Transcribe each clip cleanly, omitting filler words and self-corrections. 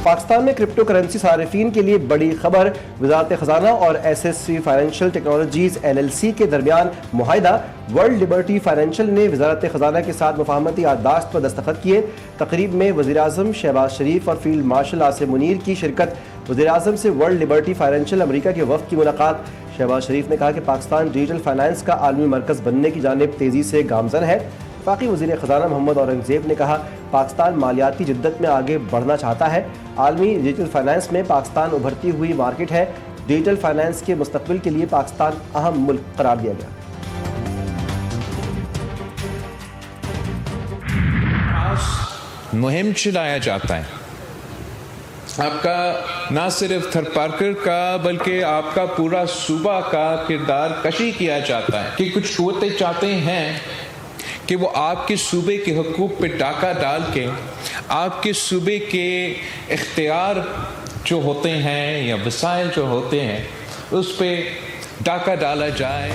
پاکستان میں crypto currency صارفین کے لیے بڑی خبر، وزارت خزانہ اور S S C financial technologies LLC کے درمیان معاہدہ۔ ورلڈ لبرٹی فائنینشیل نے وزارت خزانہ کے ساتھ مفاہمتی یادداشت پر دستخط کیے۔ تقریب میں وزیراعظم شہباز شریف اور فیلڈ مارشل عاصم منیر کی شرکت۔ وزیراعظم سے ورلڈ لبرٹی فائنینشیل امریکہ کے وفد کی ملاقات۔ شہباز شریف نے کہا کہ پاکستان ڈیجیٹل فائنانس کا عالمی مرکز بننے کی جانب تیزی سے گامزن ہے۔ وفاقی وزیر خزانہ محمد اورنگزیب نے کہا پاکستان مالیاتی جدت میں آگے بڑھنا چاہتا ہے۔ عالمی ڈیجیٹل فائنانس میں پاکستان ابھرتی ہوئی مارکیٹ ہے۔ ڈیجیٹل فائنانس کے مستقبل کے لیے پاکستان اہم ملک قرار دیا گیا۔ مہم چلایا جاتا ہے آپ کا، نہ صرف تھرپارکر کا بلکہ آپ کا پورا صوبہ کا کردار کشی کیا جاتا ہے کہ کچھ قوتیں چاہتے ہیں کہ وہ آپ کے صوبے کے حقوق پہ ڈاکہ ڈال کے آپ کے صوبے کے اختیار جو ہوتے ہیں یا وسائل جو ہوتے ہیں اس پہ ڈاکہ ڈالا جائے۔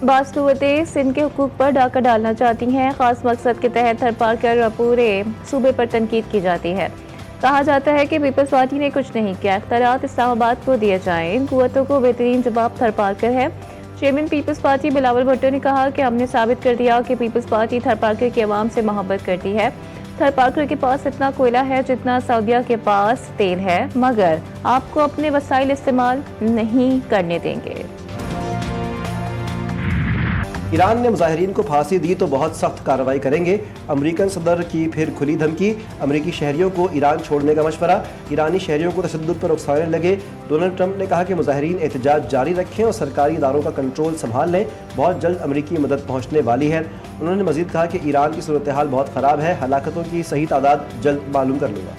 بعض قوتیں سندھ کے حقوق پر ڈاکہ ڈالنا چاہتی ہیں۔ خاص مقصد کے تحت تھرپارکر اور پورے صوبے پر تنقید کی جاتی ہے۔ کہا جاتا ہے کہ پیپلز پارٹی نے کچھ نہیں کیا، اختیارات اسلام آباد کو دیے جائیں۔ ان قوتوں کو بہترین جواب تھرپارکر ہے۔ Chairman Peoples Party Bilawal Bhutto نے کہا کہ ہم نے ثابت کر دیا کہ پیپلز پارٹی تھرپارکر کے عوام سے محبت کرتی ہے۔ تھرپارکر کے پاس اتنا کوئلہ ہے جتنا سعودیہ کے پاس تیل ہے، مگر آپ کو اپنے وسائل استعمال نہیں کرنے دیں گے۔ ایران نے مظاہرین کو پھانسی دی تو بہت سخت کارروائی کریں گے، امریکن صدر کی پھر کھلی دھمکی۔ امریکی شہریوں کو ایران چھوڑنے کا مشورہ، ایرانی شہریوں کو تشدد پر اکسانے لگے۔ ڈونلڈ ٹرمپ نے کہا کہ مظاہرین احتجاج جاری رکھیں اور سرکاری اداروں کا کنٹرول سنبھال لیں، بہت جلد امریکی مدد پہنچنے والی ہے۔ انہوں نے مزید کہا کہ ایران کی صورتحال بہت خراب ہے، ہلاکتوں کی صحیح تعداد جلد معلوم کر لوں گا۔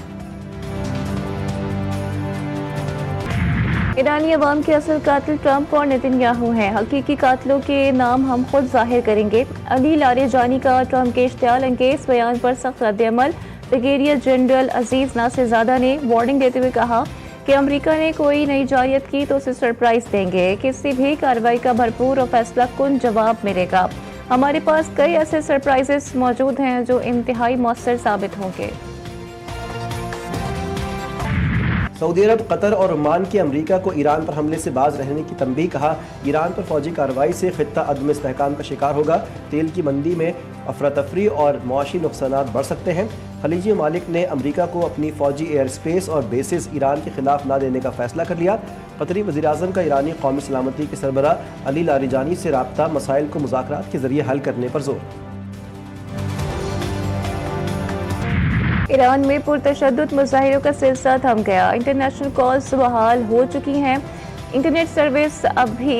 ایرانی عوام کے اصل قاتل ٹرمپ اور نتن یاہو ہیں، حقیقی قاتلوں کے نام ہم خود ظاہر کریں گے۔ علی لاریجانی کا ٹرمپ کے اشتعال انگیز بیان پر سخت رد عمل۔ بریگیڈیئر جنرل عزیز ناصر زادہ نے وارننگ دیتے ہوئے کہا کہ امریکہ نے کوئی نئی جارحیت کی تو اسے سرپرائز دیں گے، کسی بھی کارروائی کا بھرپور اور فیصلہ کن جواب ملے گا۔ ہمارے پاس کئی ایسے سرپرائزز موجود ہیں جو انتہائی مؤثر ثابت ہوں گے۔ سعودی عرب، قطر اور عمان کے امریکہ کو ایران پر حملے سے باز رہنے کی تنبیہ۔ کہا ایران پر فوجی کارروائی سے خطہ عدم استحکام کا شکار ہوگا، تیل کی مندی میں افراتفری اور معاشی نقصانات بڑھ سکتے ہیں۔ خلیجی ممالک نے امریکہ کو اپنی فوجی ایئر سپیس اور بیسز ایران کے خلاف نہ دینے کا فیصلہ کر لیا۔ قطری وزیراعظم کا ایرانی قومی سلامتی کے سربراہ علی لاریجانی سے رابطہ، مسائل کو مذاکرات کے ذریعے حل کرنے پر زور۔ ایران میں پرتشدد مظاہروں کا سلسلہ تھم گیا، انٹرنیشنل کالز بحال ہو چکی ہیں، انٹرنیٹ سروس اب بھی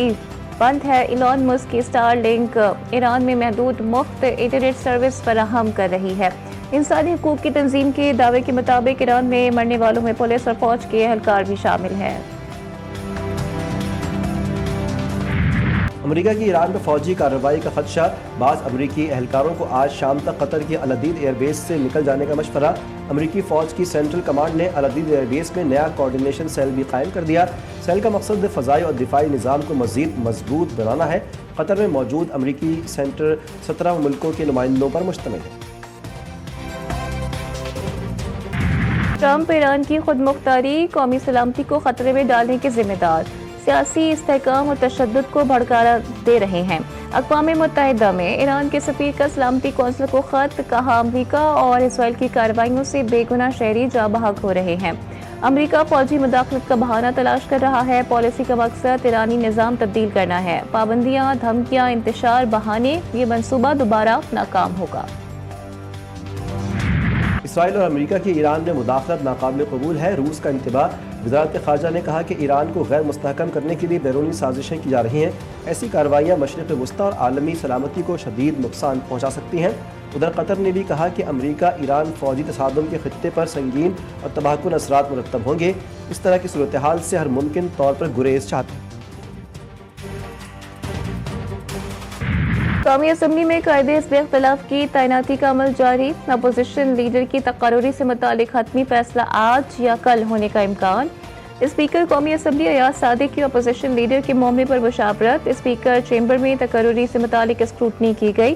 بند ہے۔ ایلان مسک کی اسٹار لنک ایران میں محدود مفت انٹرنیٹ سروس فراہم کر رہی ہے۔ انسانی حقوق کی تنظیم کے دعوے کے مطابق ایران میں مرنے والوں میں پولیس اور فوج کے اہلکار بھی شامل ہیں۔ امریکہ کی ایران پر فوجی کارروائی کا خدشہ، بعض امریکی اہلکاروں کو آج شام تک قطر کی العدید ایئر بیس سے نکل جانے کا مشورہ۔ امریکی فوج کی سینٹرل کمانڈ نے العدید ایئر بیس میں نیا کوارڈینیشن سیل بھی قائم کر دیا۔ سیل کا مقصد فضائی اور دفاعی نظام کو مزید مضبوط بنانا ہے۔ قطر میں موجود امریکی سینٹر 17 ملکوں کے نمائندوں پر مشتمل ہے۔ ٹرمپ ایران کی خود مختاری قومی سلامتی کو خطرے میں ڈالنے کے ذمہ دار، سیاسی استحکام اور تشدد کو بھڑکا دے رہے ہیں۔ اقوام متحدہ میں ایران کے سفیر کا سلامتی کونسل کو خط، کہا امریکہ اور اسرائیل کی کارروائیوں سے بے گناہ شہری جاں بحق ہو رہے ہیں۔ امریکہ فوجی مداخلت کا بہانہ تلاش کر رہا ہے، پالیسی کا مقصد ایرانی نظام تبدیل کرنا ہے۔ پابندیاں، دھمکیاں، انتشار، بہانے، یہ منصوبہ دوبارہ ناکام ہوگا۔ اسرائیل اور امریکہ کی ایران میں مداخلت ناقابل قبول ہے، روس کا انتباہ۔ وزارت خارجہ نے کہا کہ ایران کو غیر مستحکم کرنے کے لیے بیرونی سازشیں کی جا رہی ہیں، ایسی کارروائیاں مشرق وسطیٰ اور عالمی سلامتی کو شدید نقصان پہنچا سکتی ہیں۔ ادھر قطر نے بھی کہا کہ امریکہ ایران فوجی تصادم کے خطے پر سنگین اور تباہ کن اثرات مرتب ہوں گے، اس طرح کی صورتحال سے ہر ممکن طور پر گریز چاہتے ہیں۔ قومی اسمبلی میں قائد حزب اختلاف کی تعیناتی کا عمل جاری، اپوزیشن لیڈر کی تقرری سے متعلق حتمی فیصلہ آج یا کل ہونے کا امکان۔ اسپیکر قومی اسمبلی ایاز صادق کی اپوزیشن لیڈر کے معاملے پر مشاورت، اسپیکر چیمبر میں تقرری سے متعلق اسکروٹنی کی گئی۔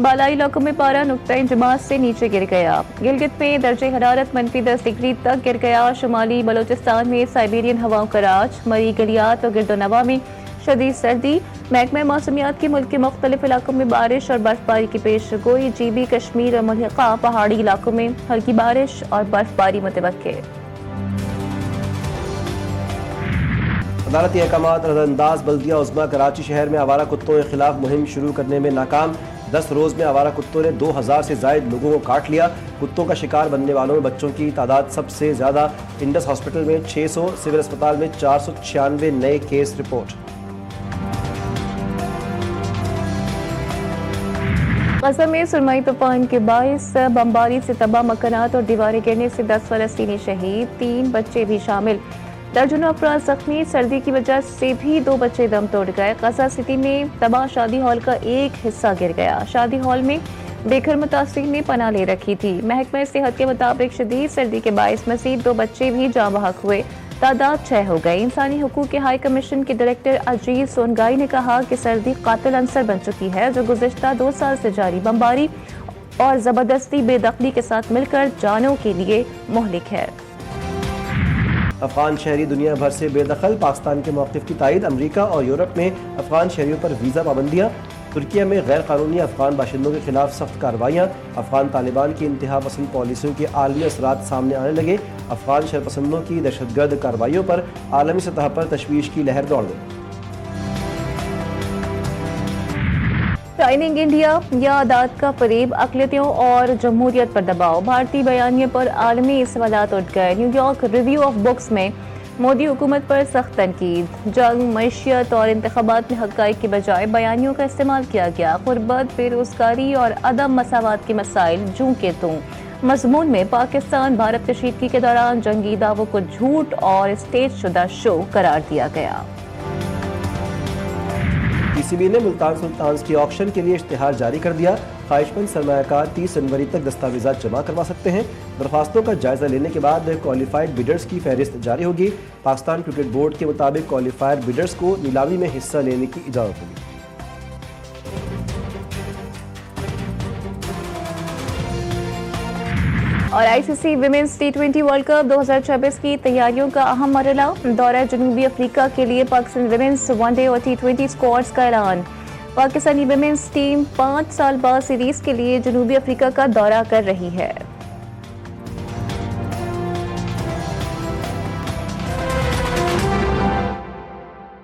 بالائی علاقوں میں پارا نقطۂ جماعت سے نیچے گر گیا. گلگت میں درجہ حرارت -10 ڈگری تک گر گیا. شمالی بلوچستان میں سائبیرین ہواؤں کا راج. مری گلیات اور گرد و نواح میں شدید سردی. محکمہ موسمیات کے ملک کے مختلف علاقوں میں بارش اور برف باری کی پیش گوئی. GB کشمیر اور ملحقہ پہاڑی علاقوں میں ہلکی بارش اور برف باری متوقع. عدالتی احکامات نظر انداز. بلدیہ عظمیٰ کراچی شہر میں آوارہ کتوں کے خلاف مہم شروع کرنے میں ناکام. 10 روز میں آوارہ کتوں نے 2000 سے زائد لوگوں کو کاٹ لیا. کتوں کا شکار بننے والوں میں بچوں کی تعداد سب سے زیادہ. انڈس ہاسپٹل میں 600، سول اسپتال میں 496 نئے کیس رپورٹ. غزہ میں سرمائی طوفان کے باعث بمباری سے تباہ مکانات اور دیواریں گرنے سے 10 فلسطینی شہید، 3 بچے بھی شامل. درجنوں افراد زخمی. سردی کی وجہ سے بھی 2 بچے دم توڑ گئے. غزہ سٹی میں تباہ شادی ہال کا ایک حصہ گر گیا. شادی ہال میں بے گھر متاثرین نے پناہ لے رکھی تھی. محکمہ صحت کے مطابق شدید سردی کے باعث مزید 2 بچے بھی جاں بحق ہوئے. تعداد 6 ہو گئی. انسانی حقوق کے ہائی کمیشن کے ڈائریکٹر اجیت سونگائی نے کہا کہ سردی قاتل عنصر بن چکی ہے جو گزشتہ 2 سال سے جاری بمباری اور زبردستی بے دخلی کے ساتھ مل کر جانوں کے لیے مہلک ہے. افغان شہری دنیا بھر سے بے دخل. پاکستان کے موقف کی تائید. امریکہ اور یورپ میں افغان شہریوں پر ویزا پابندیاں. ترکیہ میں غیر قانونی افغان باشندوں کے خلاف سخت کارروائیاں. افغان طالبان کی انتہا پسند پالیسیوں کے عالمی اثرات سامنے آنے لگے. افغان شرپسندوں کی دہشت گرد کارروائیوں پر عالمی سطح پر تشویش کی لہر دوڑ گئی. ٹائننگ انڈیا یا عدالت کا فریب، اقلیتوں اور جمہوریت پر دباؤ. بھارتی بیانیے پر عالمی سوالات اٹھ گئے. New York review of books میں مودی حکومت پر سخت تنقید. جنگ، معیشت اور انتخابات میں حقائق کے بجائے بیانیوں کا استعمال کیا گیا. غربت، بے روزگاری اور عدم مساوات کے مسائل جوں کے توں. مضمون میں پاکستان بھارت کشیدگی کے دوران جنگی دعووں کو جھوٹ اور اسٹیج شدہ شو قرار دیا گیا. PCB نے ملتان سلطانز کی آکشن کے لیے اشتہار جاری کر دیا. خواہش مند سرمایہ کار 30 جنوری تک دستاویزات جمع کروا سکتے ہیں. درخواستوں کا جائزہ لینے کے بعد کوالیفائڈ بیڈرز کی فہرست جاری ہوگی. پاکستان کرکٹ بورڈ کے مطابق کوالیفائڈ بیڈرز کو نیلامی میں حصہ لینے کی اجازت ہوگی. اور ICC women's T20 world cup 2026 کی تیاریوں کا اہم مرحلہ. دورہ جنوبی افریقہ کے لیے پاکستان ویمنز ون ڈے اور T20 اسکواڈز کا اعلان. پاکستانی ویمنز ٹیم 5 سال بعد سیریز کے لیے جنوبی افریقہ کا دورہ کر رہی ہے.